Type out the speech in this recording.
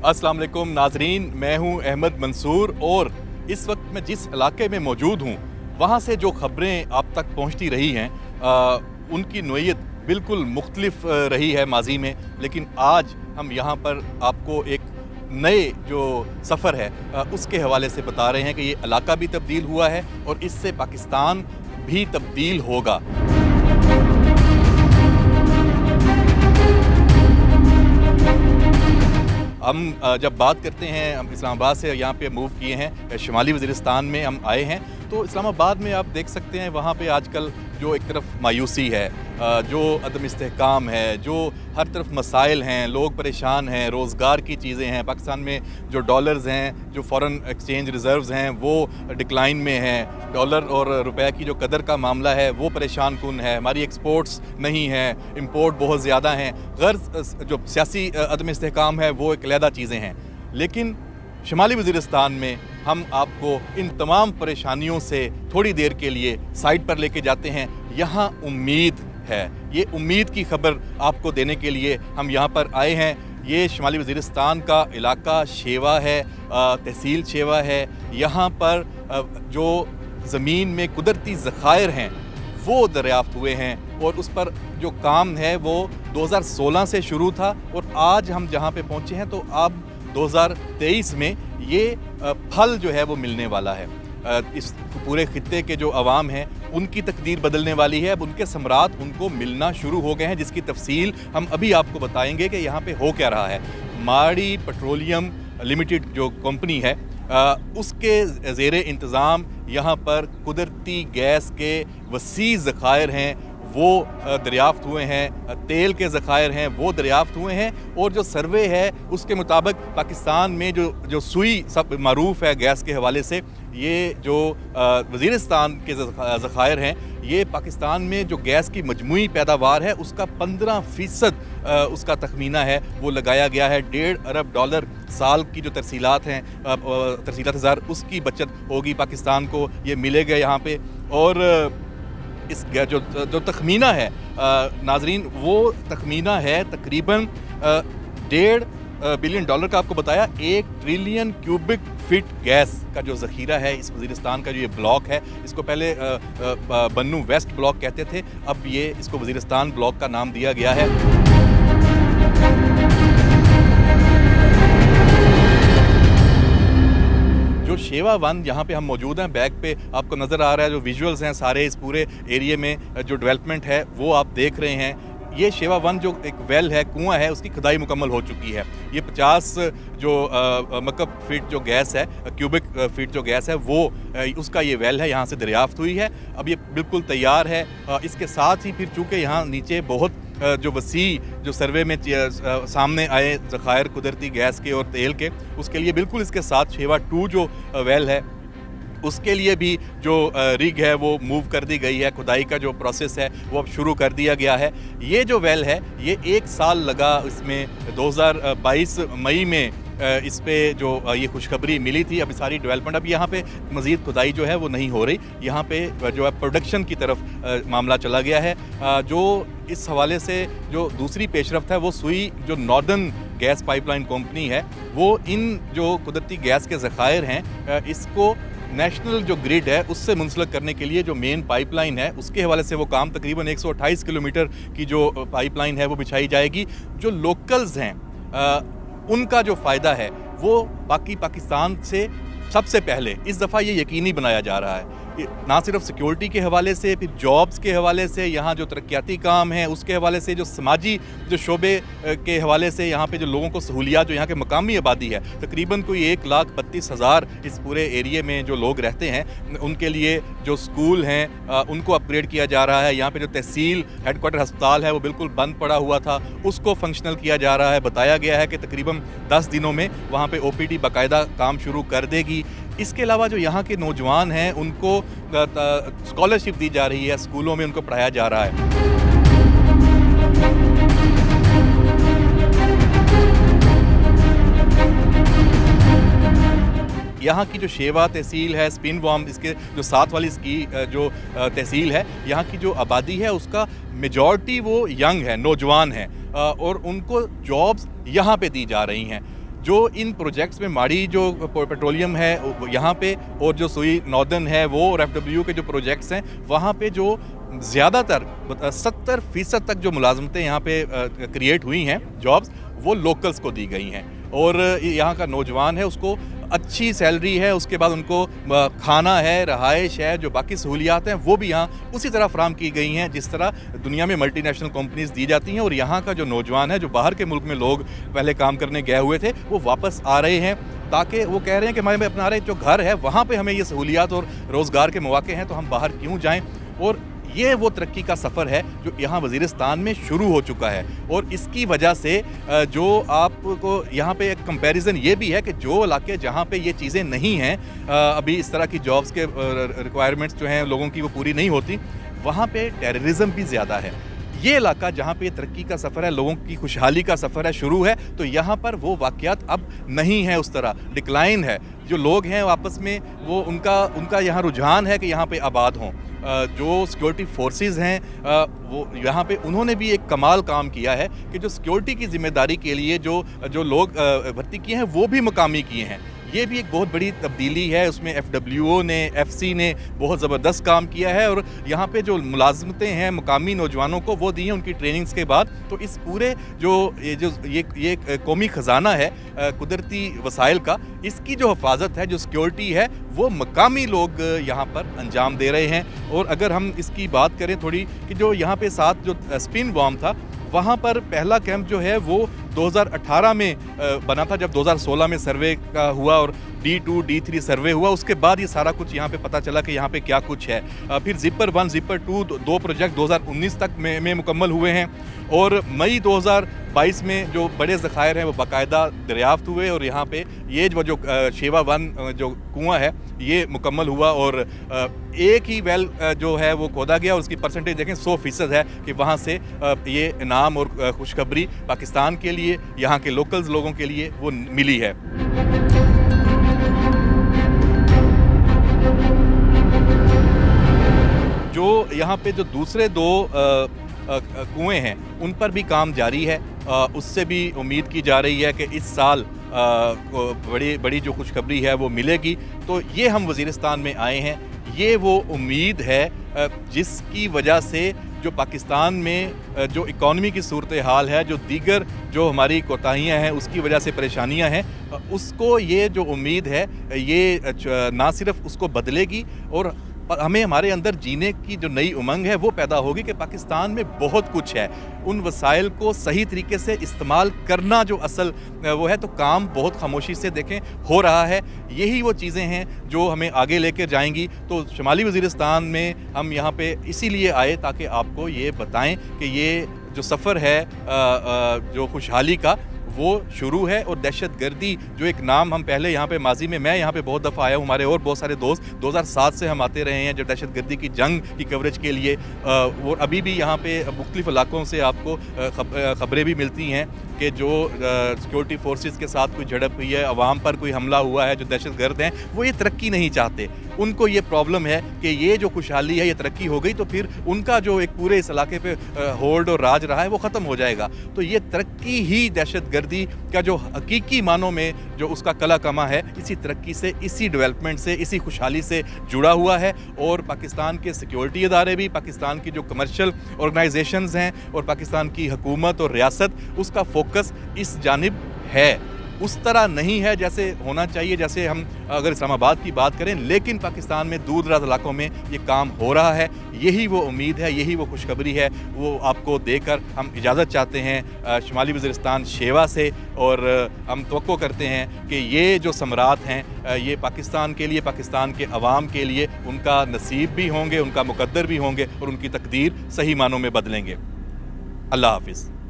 अस्सलाम वालेकुम नाजरीन, मैं हूं अहमद मंसूर और इस वक्त मैं जिस इलाके में मौजूद हूं वहां से जो खबरें आप तक पहुंचती रही हैं उनकी नोयत बिल्कुल मुख्तलिफ रही है माजी में, लेकिन आज हम यहां पर आपको एक नए जो सफ़र है उसके हवाले से बता रहे हैं कि ये इलाका भी तब्दील हुआ है और इससे पाकिस्तान भी तब्दील होगा। हम जब बात करते हैं, हम इस्लामाबाद से यहाँ पे मूव किए हैं, शुमाली वज़ीरिस्तान में हम आए हैं, तो इस्लामाबाद में आप देख सकते हैं वहाँ पे आजकल जो एक तरफ मायूसी है, जो अदम इस्तेहकाम है, जो हर तरफ मसाइल हैं, लोग परेशान हैं, रोज़गार की चीज़ें हैं, पाकिस्तान में जो डॉलर्स हैं, जो फ़ॉरेन एक्सचेंज रिज़र्व्स हैं वो डिक्लाइन में हैं, डॉलर और रुपए की जो कदर का मामला है वो परेशान कुन है, हमारी एक्सपोर्ट्स नहीं हैं, इंपोर्ट बहुत ज़्यादा हैं, गर्ज़ जो सियासी अदम इस्तेहकाम है वो एक अलहदा चीज़ें हैं। लेकिन शुमाली वज़ीरिस्तान में हम आपको इन तमाम परेशानियों से थोड़ी देर के लिए साइड पर लेके जाते हैं। यहाँ उम्मीद है, ये उम्मीद की खबर आपको देने के लिए हम यहाँ पर आए हैं। ये शुमाली वज़ीरिस्तान का इलाका शेवा है, तहसील शेवा है। यहाँ पर जो ज़मीन में कुदरती ज़खायर हैं वो दरियाफ़्त हुए हैं और उस पर जो काम है वो 2016 से शुरू था और आज हम जहाँ पे पहुँचे हैं तो अब 2023 में ये फल जो है वो मिलने वाला है। इस पूरे खित्ते के जो अवाम हैं उनकी तकदीर बदलने वाली है। अब उनके सम्राट उनको मिलना शुरू हो गए हैं, जिसकी तफसील हम अभी आपको बताएंगे कि यहाँ पे हो क्या रहा है। माड़ी पेट्रोलियम लिमिटेड जो कंपनी है उसके ज़ेरे इंतज़ाम यहाँ पर कुदरती गैस के वसी ज़खायर हैं वो दरियाफ़्त हुए हैं, तेल के ज़खायर हैं वो दरियाफ़्त हुए हैं और जो सर्वे है उसके मुताबिक पाकिस्तान में जो सुई सब मरूफ़ है गैस के हवाले से, ये जो वज़ीरिस्तान के ज़खायर हैं ये पाकिस्तान में जो गैस की मजमूई पैदावार है उसका 15% उसका तखमीना है वो लगाया गया है। $1.5 अरब साल की जो तरसीलात हैं, तरसीलात हज़ार, उसकी बचत होगी पाकिस्तान को, ये मिलेगा यहाँ पे। और इस जो तखमीना है नाजरीन, वो तखमीना है तकरीबन $1.5 बिलियन का। आपको बताया 1 ट्रिलियन क्यूबिक फीट गैस का जो ज़ख़ीरा है इस वज़ीरिस्तान का जो ये ब्लॉक है, इसको पहले बन्नू वेस्ट ब्लॉक कहते थे, अब ये इसको वज़ीरिस्तान ब्लॉक का नाम दिया गया है। जो शेवा वन जहाँ पे हम मौजूद हैं, बैक पे आपको नज़र आ रहा है, जो विजुअल्स हैं सारे इस पूरे एरिया में जो डेवलपमेंट है वो आप देख रहे हैं। ये शेवा वन जो एक वेल है, कुआं है, उसकी खुदाई मुकम्मल हो चुकी है। ये 50 जो मकब फीट जो गैस है, क्यूबिक फीट जो गैस है वो उसका ये वेल है, यहाँ से दरियाफ़्त हुई है। अब ये बिल्कुल तैयार है। इसके साथ ही फिर चूँकि यहाँ नीचे बहुत जो वसी जो सर्वे में सामने आए ज़खायर कुदरती गैस के और तेल के, उसके लिए बिल्कुल इसके साथ शेवा 2 जो वेल है उसके लिए भी जो रिग है वो मूव कर दी गई है। खुदाई का जो प्रोसेस है वो अब शुरू कर दिया गया है। ये जो वेल है ये 1 साल लगा इसमें, 2022 मई में इस पे जो ये खुशखबरी मिली थी। अभी सारी डेवलपमेंट, अब यहाँ पे मज़ीद खुदाई जो है वो नहीं हो रही, यहाँ पे जो है प्रोडक्शन की तरफ मामला चला गया है। जो इस हवाले से जो दूसरी पेशरफ्त है वो सुई जो नॉर्दर्न गैस पाइपलाइन कंपनी है, वो इन जो कुदरती गैस के ज़खायर हैं इसको नेशनल जो ग्रिड है उससे मुंसलिक करने के लिए जो मेन पाइपलाइन है उसके हवाले से वो काम, तकरीबन 128 किलोमीटर की जो पाइपलाइन है वो बिछाई जाएगी। जो लोकल्स हैं उनका जो फ़ायदा है वो बाकी पाकिस्तान से सबसे पहले इस दफ़ा ये यकीनी बनाया जा रहा है, ना सिर्फ सिक्योरिटी के हवाले से, फिर जॉब्स के हवाले से, यहाँ जो तरक्याती काम है उसके हवाले से, जो समाजी जो शोबे के हवाले से, यहाँ पे जो लोगों को सहूलियात, जो यहाँ के मकामी आबादी है तकरीबन कोई 1,32,000 इस पूरे एरिए में जो लोग रहते हैं, उनके लिए जो स्कूल हैं उनको अपग्रेड किया जा रहा है। यहाँ पे जो तहसील हेडक्वार्टर अस्पताल है वो बिल्कुल बंद पड़ा हुआ था, उसको फंक्शनल किया जा रहा है। बताया गया है कि तकरीबन 10 दिनों में वहाँ पे OPD बाकायदा काम शुरू कर देगी। इसके अलावा जो यहाँ के नौजवान हैं उनको स्कॉलरशिप दी जा रही है, स्कूलों में उनको पढ़ाया जा रहा है। यहाँ की जो शेवा तहसील है, स्पिन वॉर्म, इसके जो साथ वाली इसकी जो तहसील है, यहाँ की जो आबादी है उसका मेजॉरिटी वो यंग है, नौजवान है और उनको जॉब्स यहाँ पे दी जा रही हैं। जो इन प्रोजेक्ट्स में माड़ी जो पेट्रोलियम है यहाँ पे, और जो सुई नॉर्दर्न है वो, और FWU के जो प्रोजेक्ट्स हैं वहाँ पे जो ज़्यादातर 70% तक जो मुलाजमतें यहाँ पे क्रिएट हुई हैं, जॉब्स, वो लोकल्स को दी गई हैं। और यहाँ का नौजवान है उसको अच्छी सैलरी है, उसके बाद उनको खाना है, रहाइश है, जो बाकी सहूलियात हैं वो भी यहाँ उसी तरह फराम की गई हैं जिस तरह दुनिया में मल्टी नेशनल कंपनीज़ दी जाती हैं। और यहाँ का जो नौजवान है, जो बाहर के मुल्क में लोग पहले काम करने गए हुए थे, वो वापस आ रहे हैं, ताकि वो कह रहे हैं कि हमारे अपना रहे जो घर है वहाँ पे हमें ये सहूलियात और रोज़गार के मौके हैं, तो हम बाहर क्यों जाएँ। और ये वो तरक्की का सफ़र है जो यहाँ वज़ीरिस्तान में शुरू हो चुका है। और इसकी वजह से जो आपको यहाँ पे एक कंपैरिजन ये भी है कि जो इलाके जहाँ पे ये चीज़ें नहीं हैं, अभी इस तरह की जॉब्स के रिक्वायरमेंट्स जो हैं लोगों की वो पूरी नहीं होती, वहाँ पे टेररिज्म भी ज़्यादा है। ये इलाका जहाँ पे तरक्की का सफ़र है, लोगों की खुशहाली का सफ़र है, शुरू है, तो यहाँ पर वो वाक़यात अब नहीं है, उस तरह डिक्लाइन है। जो लोग हैं आपस में वो उनका यहाँ रुझान है कि यहाँ पे आबाद हों। जो सिक्योरिटी फोर्सेस हैं वो यहाँ पे उन्होंने भी एक कमाल काम किया है कि जो सिक्योरिटी की ज़िम्मेदारी के लिए जो लोग भर्ती किए हैं वो भी मुकामी किए हैं। ये भी एक बहुत बड़ी तब्दीली है, उसमें FWO ने, FC ने बहुत ज़बरदस्त काम किया है। और यहाँ पे जो मुलाजमतें हैं मुकामी नौजवानों को वो दी हैं उनकी ट्रेनिंग्स के बाद। तो इस पूरे ये कौमी ख़जाना है कुदरती वसाइल का, इसकी जो हिफाजत है, जो सिक्योरिटी है, वो मकामी लोग यहाँ पर अंजाम दे रहे हैं। और अगर हम इसकी बात करें थोड़ी कि जो यहाँ पे साथ जो स्पिन वॉर्म था, वहाँ पर पहला कैंप जो है वो 2018 में बना था, जब 2016 में सर्वे का हुआ और D2, D3 सर्वे हुआ, उसके बाद ये सारा कुछ यहाँ पे पता चला कि यहाँ पे क्या कुछ है। फिर ज़िपर 1, ज़िपर 2 दो प्रोजेक्ट 2019 तक में मुकम्मल हुए हैं। और मई 2022 में जो बड़े ज़खायर हैं वो बाकायदा दरियाफ्त हुए, और यहाँ पे ये जो शेवा 1 जो कुआँ है ये मुकम्मल हुआ। और एक ही वेल जो है वो खोदा गया, और उसकी परसेंटेज देखें 100% है कि वहाँ से ये इनाम और खुशखबरी पाकिस्तान के लिए, यहाँ के लोकल्स लोगों के लिए वो मिली है। जो यहाँ पे जो दूसरे 2 कुएँ हैं उन पर भी काम जारी है। उससे भी उम्मीद की जा रही है कि इस साल बड़ी जो खुशखबरी है वो मिलेगी। तो ये हम वज़ीरिस्तान में आए हैं, ये वो उम्मीद है जिसकी वजह से जो पाकिस्तान में जो इकॉनमी की सूरत हाल है, जो दीगर जो हमारी कोताहियाँ हैं उसकी वजह से परेशानियाँ हैं, उसको ये जो उम्मीद है ये ना सिर्फ उसको बदलेगी, और हमें हमारे अंदर जीने की जो नई उमंग है वो पैदा होगी कि पाकिस्तान में बहुत कुछ है। उन वसाइल को सही तरीके से इस्तेमाल करना जो असल वो है, तो काम बहुत खामोशी से देखें हो रहा है। यही वो चीज़ें हैं जो हमें आगे लेकर जाएंगी। तो शुमाली वज़ीरिस्तान में हम यहाँ पे इसीलिए आए ताकि आपको ये बताएं कि ये जो सफ़र है जो खुशहाली का वो शुरू है। और दहशत गर्दी जो एक नाम हम पहले यहाँ पे माजी में, मैं यहाँ पे बहुत दफ़ा आया हूँ, हमारे और बहुत सारे दोस्त 2007 से हम आते रहे हैं जब दहशत गर्दी की जंग की कवरेज के लिए। वो अभी भी यहाँ पे मुख्तलिफ़ इलाकों से आपको ख़बरें भी मिलती हैं कि जो सिक्योरिटी फोर्सेस के साथ कोई झड़प हुई है, अवाम पर कोई हमला हुआ है। जो दहशत गर्द हैं वो ये तरक्की नहीं चाहते, उनको ये प्रॉब्लम है कि ये जो खुशहाली है, ये तरक्की हो गई तो फिर उनका जो एक पूरे इस इलाके पे होल्ड और राज रहा है वो ख़त्म हो जाएगा। तो ये तरक्की ही दहशत गर्दी का जो हकीकी मानों में जो उसका कला कमा है, इसी तरक्की से, इसी डेवलपमेंट से, इसी खुशहाली से जुड़ा हुआ है। और पाकिस्तान के सिक्योरिटी इदारे भी, पाकिस्तान की जो कमर्शियल ऑर्गेनाइजेशंस हैं और पाकिस्तान की हुकूमत और रियासत, उसका फोकस इस जानिब है। उस तरह नहीं है जैसे होना चाहिए, जैसे हम अगर इस्लामाबाद की बात करें, लेकिन पाकिस्तान में दूर दराज इलाकों में ये काम हो रहा है। यही वो उम्मीद है, यही वो खुशखबरी है, वो आपको देकर हम इजाज़त चाहते हैं शुमाली वज़ीरिस्तान शेवा से। और हम तवक्को करते हैं कि ये जो समरात हैं ये पाकिस्तान के लिए, पाकिस्तान के अवाम के लिए उनका नसीब भी होंगे, उनका मुकद्दर भी होंगे और उनकी तकदीर सही मानों में बदलेंगे। अल्लाह हाफ़िज़।